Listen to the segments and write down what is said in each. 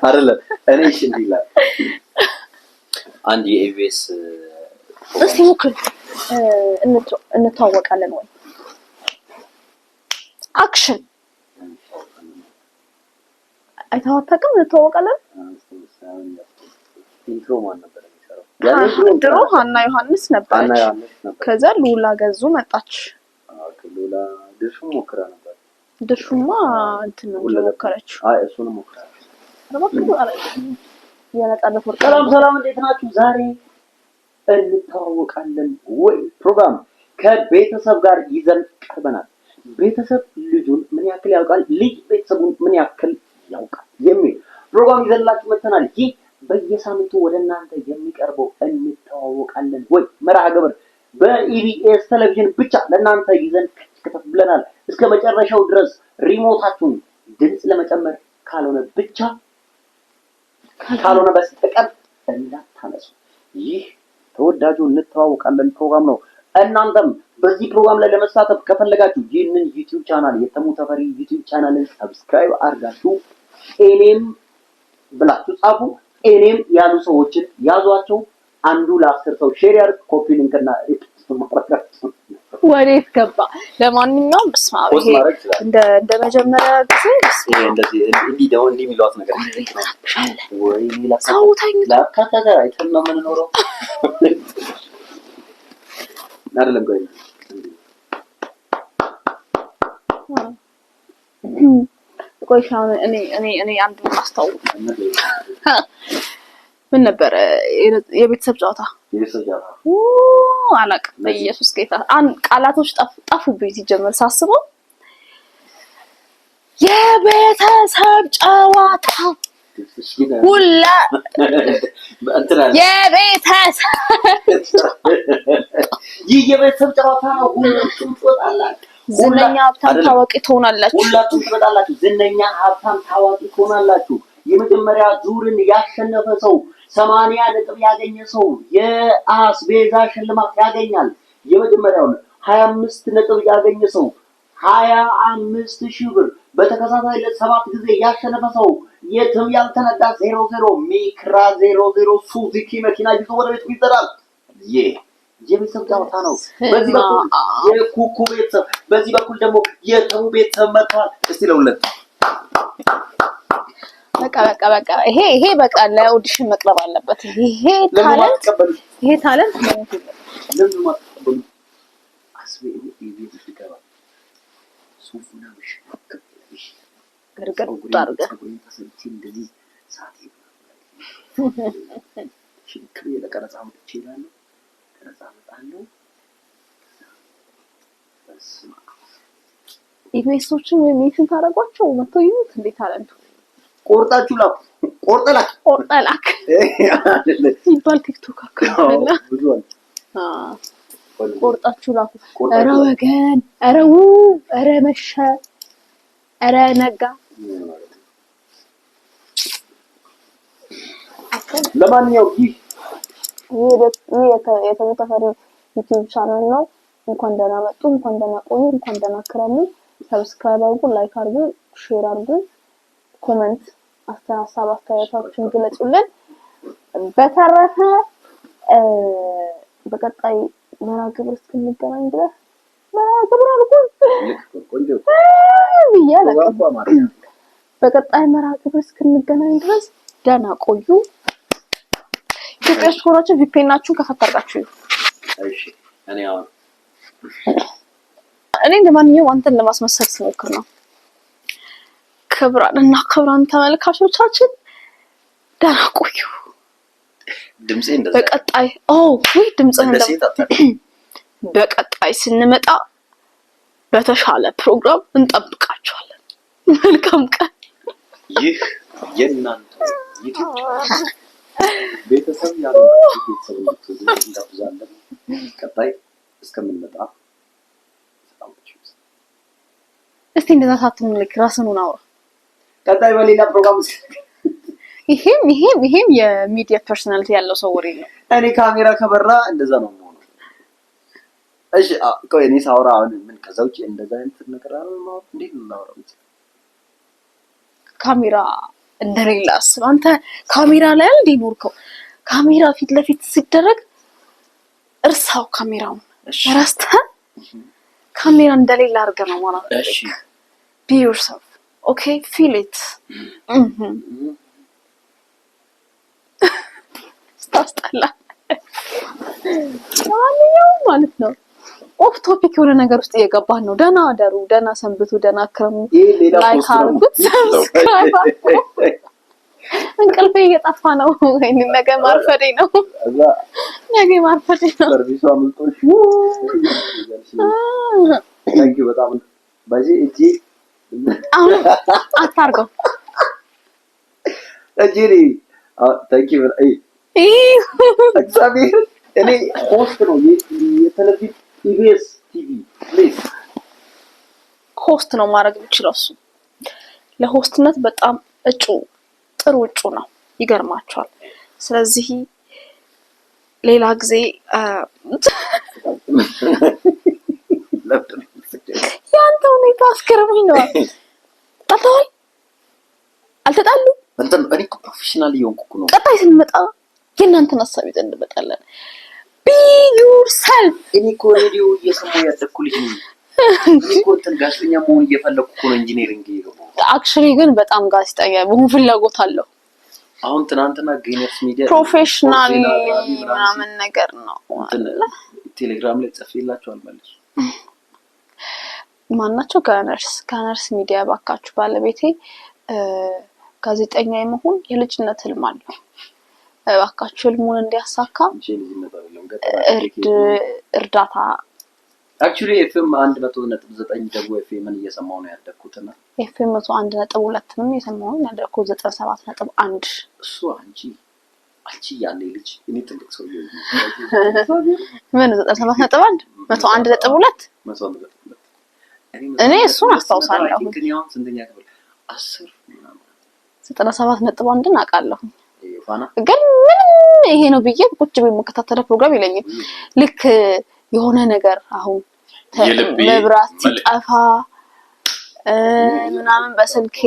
አይደለም እኔ እሺ እንዲላል አንድ የኢቢኤስ እስቲ ሞክር እንተዋወቃለን ወይ አክሽን አይታወቅም እንተዋወቃለን ኢንትሮ ማን ነበር የሚሰራው ድሮ ሀና ዮሐንስ ነበረች ከዛ ሉላ ገዙ መጣች ሉላ ድርሹ ሞክራ ነበር ድርሹማ እንትን ነው ሞከረች አይ እሱንም ሞክራ የነጣለት ወርቅ ሰላም እንዴት ናችሁ ዛሬ እንተዋወቃለን ወይ ፕሮግራም ከቤተሰብ ጋር ይዘን ቀርበናል ቤተሰብ ልጁን ምን ያክል ያውቃል ልጅ ቤተሰቡን ምን ያክል ያውቃል የሚል ፕሮግራም ይዘንላችሁ መጥተናል ይህ በየሳምንቱ ወደናንተ የሚቀርበው እንተዋወቃለን ወይ መርሃ ግብር በኢቢኤስ ቴሌቪዥን ብቻ ለናንተ ይዘን ከተፍ ብለናል እስከ መጨረሻው ድረስ ሪሞታችሁን ድምጽ ለመጨመር ካልሆነ በስተቀር እንዳታነሱ ይህ ተወዳጁ እንተዋወቃለን ፕሮግራም ነው እናንተም በዚህ ፕሮግራም ላይ ለመሳተፍ ከፈለጋችሁ ይህንን ዩቲዩብ ቻናል የተሙ ተፈሪ ዩቲዩብ ቻናልን ሰብስክራይብ አድርጋችሁ እኔም ብላችሁ ጻፉ እኔም ያሉ ሰዎችን ያዟቸው አንዱ ለ10 ሰው ሼር ያድርግ ኮፒ ሊንክና ወዴት ገባ ለማንኛውም በስማው ይሄ እንደ መጀመሪያ ጊዜ እንደዚህ እንዲህ የሚሏት ነገር ወይ ሳውታኝ ለካታታ አይተን ነው የምንኖረው አይደለም ጋር ቆይሻው እኔ አንድ ማስተው ምን ነበር የቤተሰብ ጨዋታ አላውቅም በኢየሱስ ጌታ ቃላቶች ጠፉብኝ ሲጀመር ሳስበው የቤተሰብ ጨዋታ ሁላ የቤተሰብ ጨዋታ ነው ሁላችሁም ትወጣላችሁ ዝነኛ ሀብታም ታዋቂ ትሆናላችሁ ሁላችሁም ትወጣላችሁ ዝነኛ ሀብታም ታዋቂ ትሆናላችሁ የመጀመሪያ ዙርን ያሸነፈ ሰው 80 ነጥብ ያገኘ ሰው የአስቤዛ ሽልማት ያገኛል የመጀመሪያው 25 ነጥብ ያገኘ ሰው 25000 ብር በተከታታይ ለ7 ጊዜ ያሸነፈ ሰው የትም ያልተነዳ 00 ሚክራ 00 ሱዙኪ መኪና ይዞ ወደ ቤት ይዘራል የቤተሰብ ጨዋታ ነው በዚህ በኩል የኩኩ ቤተሰብ በዚህ በኩል ደግሞ የተሙ ቤተሰብ መጥቷል እስቲ ለሁለት በቃ ይሄ በቃ ለኦዲሽን መቅረብ አለበት ይሄ ታለንት ለምን ማጥበሉ አስቤ ኢቢኤስ ይገባ ሱፉና ብሽ ገርገር ቁጣርጋ እንደዚህ ሳቲ ሽክሪ ለቀረጻው ይችላል ቀረጻው በስማ ኢቢኤሶችን ሜንሽን ታረጋቸው መተው ይሁት እንዴ ታለንቱ ቆርጣችሁ ላኩ ቆርጠላክ ይባል ቲክቶክ አካውንት ብዙ አለ ቆርጣችሁ ላኩ ኧረ ወገን ኧረ መሸ ኧረ ነጋ ለማንኛውም ይህ የተሙ ተፈሪ ዩቲዩብ ቻናል ነው እንኳን ደህና መጡ እንኳን ደህና ቆዩ እንኳን ደህና ከረሙ ሰብስክራይብ አድርጉ ላይክ አድርጉ ሼር አድርጉ ኮሜንት ሀሳብ አስተያየታችሁን ግለጹልን በተረፈ በቀጣይ መርሃ ግብር እስክንገናኝ ድረስ መርሃ ግብር አልኩኝ በቀጣይ መርሃ ግብር እስክንገናኝ ድረስ ደህና ቆዩ ኢትዮጵያ ሆናችሁ ቪፒኤናችሁን ከፈታርጋችሁ እሺ እኔ ለማንኛውም አንተን ለማስመሰል ስሞክር ነው ክብራን ተመልካቾቻችን ደህና ቆዩ ድምጼ እንደዛ በቀጣይ ድምጽህን በቀጣይ ስንመጣ በተሻለ ፕሮግራም እንጠብቃችኋለን መልካም ቀን ይህ የእናንተ ዩቲዩብ ቤተሰብ ያላችሁ ቤተሰብ እንድትዛለን ቀጣይ እስከምንመጣ እስቲ እንደዛ ሳትምልክ ራስን ነው ቀጣይ በሌላ ፕሮግራም ይሄም የሚዲያ ፐርሰናሊቲ ያለው ሰው ወሬ ነው እኔ ካሜራ ከበራ እንደዛ ነው ማለት እሺ ቆይ እኔ ሳውራ አሁን ምን ከዛው እንደዛ አይነት ነገር አለ ማለት እንዴት ነው ካሜራ እንደሌለ አስብ። አንተ ካሜራ ላይ እንዴ ኖርከው? ካሜራ ፊት ለፊት ሲደረግ እርሳው ካሜራውን ረስተህ ካሜራ እንደሌለ አድርገህ ነው ማለት ነው። እሺ be yourself okay feel it ስታስጠላ ማንኛውም ማለት ነው። ኦፍ ቶፒክ የሆነ ነገር ውስጥ እየገባን ነው። ደህና አደሩ፣ ደህና ሰንብቱ፣ ደህና ክረሙ። ላይክ አድርጉት፣ ሰብስክራይብ አድርጉ። እንቅልፌ እየጠፋ ነው። ወይኔ ነገ ማርፈዴ ነው። ነገ ማርፈዴ ነው። ሰርቪሱ አምልጦሽ ታንኪ በጣም ባዚ እጂ አሁን አታርገው እጂ ታንኪ በጣም እግዚአብሔር እኔ ሆስት ነው የቴሌቪዥን ኢቢኤስ ቲቪ ፕሊዝ ሆስት ነው ማድረግ የምችለው። እሱ ለሆስትነት በጣም ጥሩ እጩ ነው። ይገርማቸዋል። ስለዚህ ሌላ ጊዜ ያንተ ሁኔታ አስገርሞኝ ነው። ታውቃለህ አልተጣሉ እንትን እኔ ፕሮፌሽናል እየሆንኩ ነው። ቀጣይ ስንመጣ የእናንተን ሀሳብ ይዘን እንመጣለን። be yourself እኔ እኮ ሬዲዮ እየሰማሁ ያደግኩ ልጅ ነኝ። እኔ እኮ ጋዜጠኛ መሆን እየፈለኩ እኮ ነው ኢንጂነሪንግ እየገባሁ። አክቹሊ ግን በጣም ጋዜጠኛ መሆን ፍላጎት አለው። አሁን ትናንትና ጌነርስ ሚዲያ ፕሮፌሽናል ምናምን ነገር ነው። ቴሌግራም ላይ ጽፌላችኋል ማለት ማናቸው ጋነርስ ሚዲያ ባካችሁ ባለቤቴ ጋዜጠኛ የመሆን የልጅነት ህልም አለው። ባካችሁ ህልሙን እንዲያሳካ እርዳታ አክቹሊ ኤፍኤም 100.9 ደግሞ ኤፍኤምን እየሰማው ነው ያደኩትና ኤፍኤም 100.2 ምን እየሰማው ነው ያደኩት 97.1 እሱ አንቺ ያኔ ልጅ እኔ ትልቅ ሰው ምን 97.1 101.2 እኔ እሱን አስታውሳለሁ። ግን ያው ስንተኛ ክፍል 10 ምናምን 97.1 አውቃለሁ። ፋና ግን ይሄ ነው ብዬ ቁጭ ብዬ የምከታተለው ፕሮግራም የለኝም። ልክ የሆነ ነገር አሁን መብራት ሲጠፋ ምናምን በስልኬ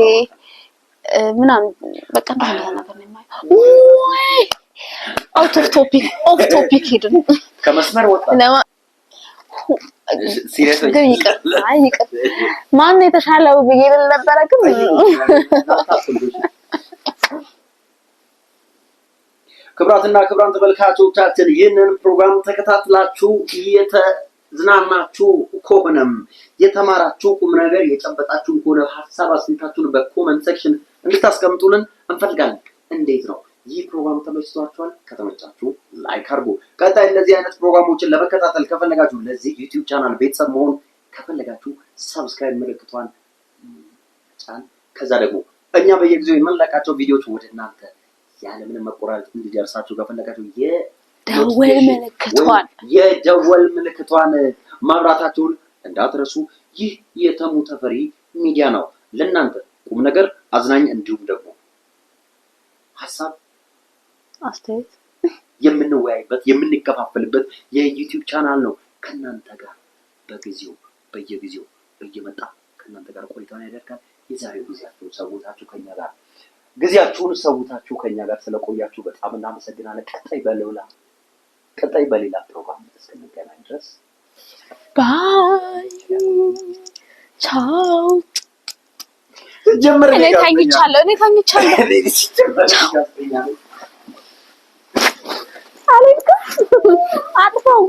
ምናምን በቃ እንደዛ ነገር ነው የማየው። ወይ ኦፍ ቶፒክ ሄድን ከመስመር ወጣ ሲሪየስ ይቅር ማን የተሻለው ብዬ ብል ነበረ። ግን ክብራትና ክብራን ተመልካቾቻችን ይህንን ፕሮግራም ተከታትላችሁ የተዝናናችሁ ከሆነም የተማራችሁ ቁም ነገር የጨበጣችሁ ከሆነ ሐሳብ አስተያየታችሁን በኮሜንት ሴክሽን እንድታስቀምጡልን እንፈልጋለን። እንዴት ነው ይህ ፕሮግራም ተመችቷችኋል? ከተመቻችሁ ላይክ አድርጉ። ቀጣይ እንደዚህ አይነት ፕሮግራሞችን ለመከታተል ከፈለጋችሁ ለዚህ ዩቲዩብ ቻናል ቤተሰብ መሆን ከፈለጋችሁ ሰብስክራይብ ምልክቷን ጫን። ከዛ ደግሞ እኛ በየጊዜው የምንለቃቸው ቪዲዮዎች ወደ እናንተ ያለምንም መቆራረጥ እንዲደርሳችሁ ከፈለጋችሁ የደወል ምልክቷን ማብራታችሁን እንዳትረሱ። ይህ የተሙ ተፈሪ ሚዲያ ነው። ለእናንተ ቁም ነገር አዝናኝ እንዲሁም ደግሞ ሐሳብ አስተያየት የምንወያይበት የምንከፋፈልበት የዩቲዩብ ቻናል ነው። ከናንተ ጋር በየጊዜው እየመጣ ከናንተ ጋር ቆይታውን ያደርጋል። የዛሬው ጊዜያችሁን ሰውታችሁ ከኛ ጋር ስለቆያችሁ በጣም እናመሰግናለን። ቀጣይ በሌላ ፕሮግራም እስከምንገናኝ ድረስ ባይ ቻው። ጀምር። እኔ ታኝቻለሁ። አለኝ አጥፋው